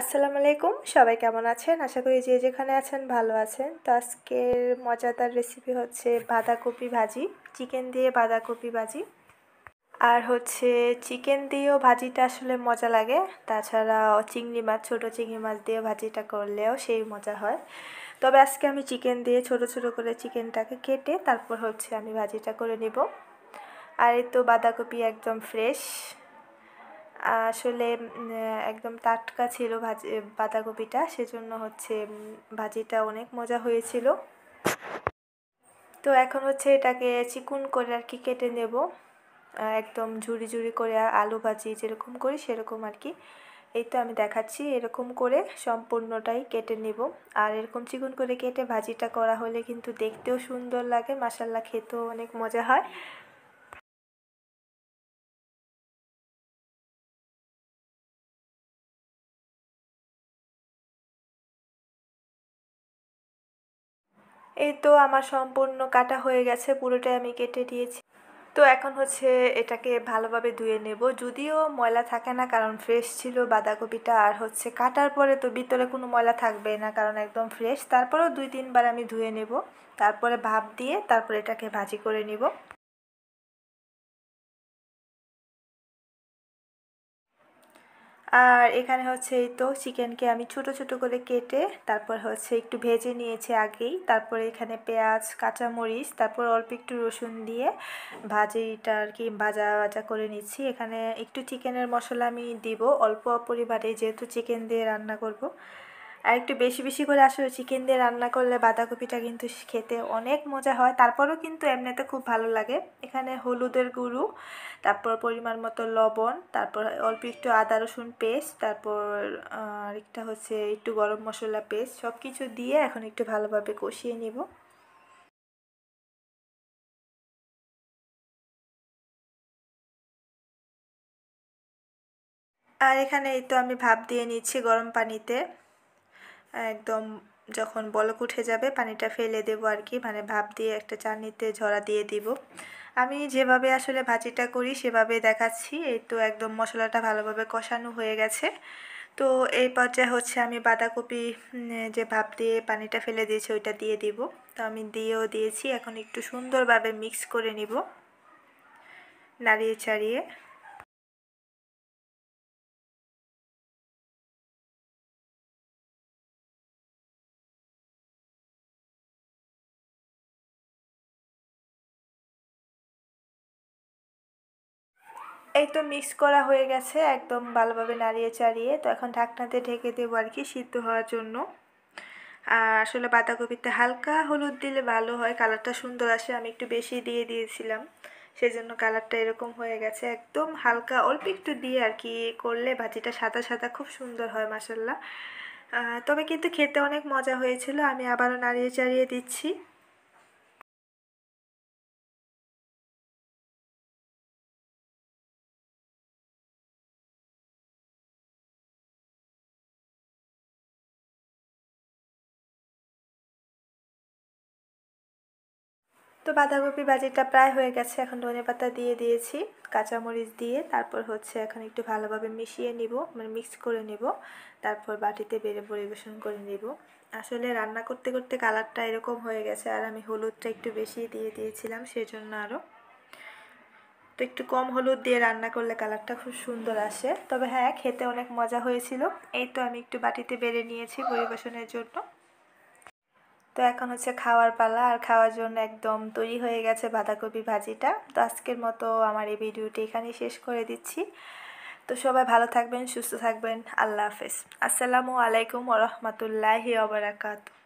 আসসালামু আলাইকুম, সবাই কেমন আছেন? আশা করি যে যেখানে আছেন ভালো আছেন। তো আজকের মজাদার রেসিপি হচ্ছে বাঁধাকপি ভাজি, চিকেন দিয়ে বাঁধাকপি ভাজি। আর হচ্ছে চিকেন দিয়েও ভাজিটা আসলে মজা লাগে, তাছাড়া চিংড়ি মাছ, ছোটো চিংড়ি মাছ দিয়ে ভাজিটা করলেও সেই মজা হয়। তবে আজকে আমি চিকেন দিয়ে ছোট ছোট করে চিকেনটাকে কেটে তারপর হচ্ছে আমি ভাজিটা করে নিব। আর এই তো বাঁধাকপি একদম ফ্রেশ, আসলে একদম টাটকা ছিল বাঁধাকপিটা, সেজন্য হচ্ছে ভাজিটা অনেক মজা হয়েছিল। তো এখন হচ্ছে এটাকে চিকন করে আর কি কেটে নেব, একদম ঝুরি ঝুরি করে আলু ভাজি যেরকম করি সেরকম আর কি। এই তো আমি দেখাচ্ছি, এরকম করে সম্পূর্ণটাই কেটে নেব। আর এরকম চিকন করে কেটে ভাজিটা করা হলে কিন্তু দেখতেও সুন্দর লাগে, মাশাআল্লাহ খেতেও অনেক মজা হয়। এই তো আমার সম্পূর্ণ কাটা হয়ে গেছে, পুরোটাই আমি কেটে দিয়েছি। তো এখন হচ্ছে এটাকে ভালোভাবে ধুয়ে নেব, যদিও ময়লা থাকে না কারণ ফ্রেশ ছিল বাঁধাকপিটা। আর হচ্ছে কাটার পরে তো ভিতরে কোনো ময়লা থাকবে না কারণ একদম ফ্রেশ। তারপরেও 2-3 বার আমি ধুয়ে নেব, তারপরে ভাপ দিয়ে তারপরে এটাকে ভাজি করে নিব। আর এখানে হচ্ছে এই তো চিকেনকে আমি ছোট ছোট করে কেটে তারপর হচ্ছে একটু ভেজে নিয়েছি আগেই। তারপরে এখানে পেঁয়াজ, কাঁচামরিচ, তারপর অল্প একটু রসুন দিয়ে ভাজিটা আর কি ভাজা ভাজা করে নিচ্ছি। এখানে একটু চিকেনের মশলা আমি দিব অল্প পরিমাণে, যেহেতু চিকেন দিয়ে রান্না করব। আর একটু বেশি বেশি করে আসলে চিকেন দিয়ে রান্না করলে বাঁধাকপিটা কিন্তু খেতে অনেক মজা হয়, তারপরেও কিন্তু এমনিতে খুব ভালো লাগে। এখানে হলুদের গুঁড়ো, তারপর পরিমাণ মতো লবণ, তারপর অল্প একটু আদা রসুন পেস্ট, তারপর আরেকটা হচ্ছে একটু গরম মশলা পেস্ট, সব কিছু দিয়ে এখন একটু ভালোভাবে কষিয়ে নিব। আর এখানে এই তো আমি ভাপ দিয়ে নিচ্ছি গরম পানিতে, একদম যখন বলক উঠে যাবে পানিটা ফেলে দেবো আর কি, মানে ভাপ দিয়ে একটা চাটনিতে ঝরা দিয়ে দিব। আমি যেভাবে আসলে ভাজিটা করি সেভাবে দেখাচ্ছি। এই তো একদম মশলাটা ভালোভাবে কষানো হয়ে গেছে। তো এই পর্যায়ে হচ্ছে আমি বাঁধাকপি যে ভাপ দিয়ে পানিটা ফেলে দিয়েছি ওইটা দিয়ে দিব। তো আমি দিয়েও দিয়েছি, এখন একটু সুন্দরভাবে মিক্স করে নিব নাড়িয়ে চাড়িয়ে। এই তো মিক্স করা হয়ে গেছে একদম ভালোভাবে নাড়িয়ে চাড়িয়ে। তো এখন ঢাকনাতে ঢেকে দেবো আর কি সিদ্ধ হওয়ার জন্য। আর আসলে বাঁধাকপিতে হালকা হলুদ দিলে ভালো হয়, কালারটা সুন্দর আসে। আমি একটু বেশি দিয়ে দিয়েছিলাম, সেজন্য কালারটা এরকম হয়ে গেছে। একদম হালকা অল্প একটু দিয়ে আর কি করলে ভাজিটা সাদা সাদা খুব সুন্দর হয় মাসাল্লাহ। তবে কিন্তু খেতে অনেক মজা হয়েছিল। আমি আবারও নাড়িয়ে চাড়িয়ে দিচ্ছি। তো বাঁধাকপি ভাজিটা প্রায় হয়ে গেছে, এখন ধনেপাতা দিয়ে দিয়েছি, কাঁচামরিচ দিয়ে তারপর হচ্ছে এখন একটু ভালোভাবে মিশিয়ে নিব, মানে মিক্স করে নিব। তারপর বাটিতে বেড়ে পরিবেশন করে নিব। আসলে রান্না করতে করতে কালারটা এরকম হয়ে গেছে, আর আমি হলুদটা একটু বেশি দিয়ে দিয়েছিলাম সেজন্য আরও। তো একটু কম হলুদ দিয়ে রান্না করলে কালারটা খুব সুন্দর আসে। তবে হ্যাঁ, খেতে অনেক মজা হয়েছিল। এই তো আমি একটু বাটিতে বেড়ে নিয়েছি পরিবেশনের জন্য। তো এখন হচ্ছে খাওয়ার পালা, আর খাওয়ার জন্য একদম তৈরি হয়ে গেছে বাঁধাকপি ভাজিটা। তো আজকের মতো আমার এই ভিডিওটি এখানেই শেষ করে দিচ্ছি। তো সবাই ভালো থাকবেন, সুস্থ থাকবেন। আল্লাহ হাফেজ। আসসালামু আলাইকুম ওয়া রাহমাতুল্লাহি ওয়া বারাকাতুহু।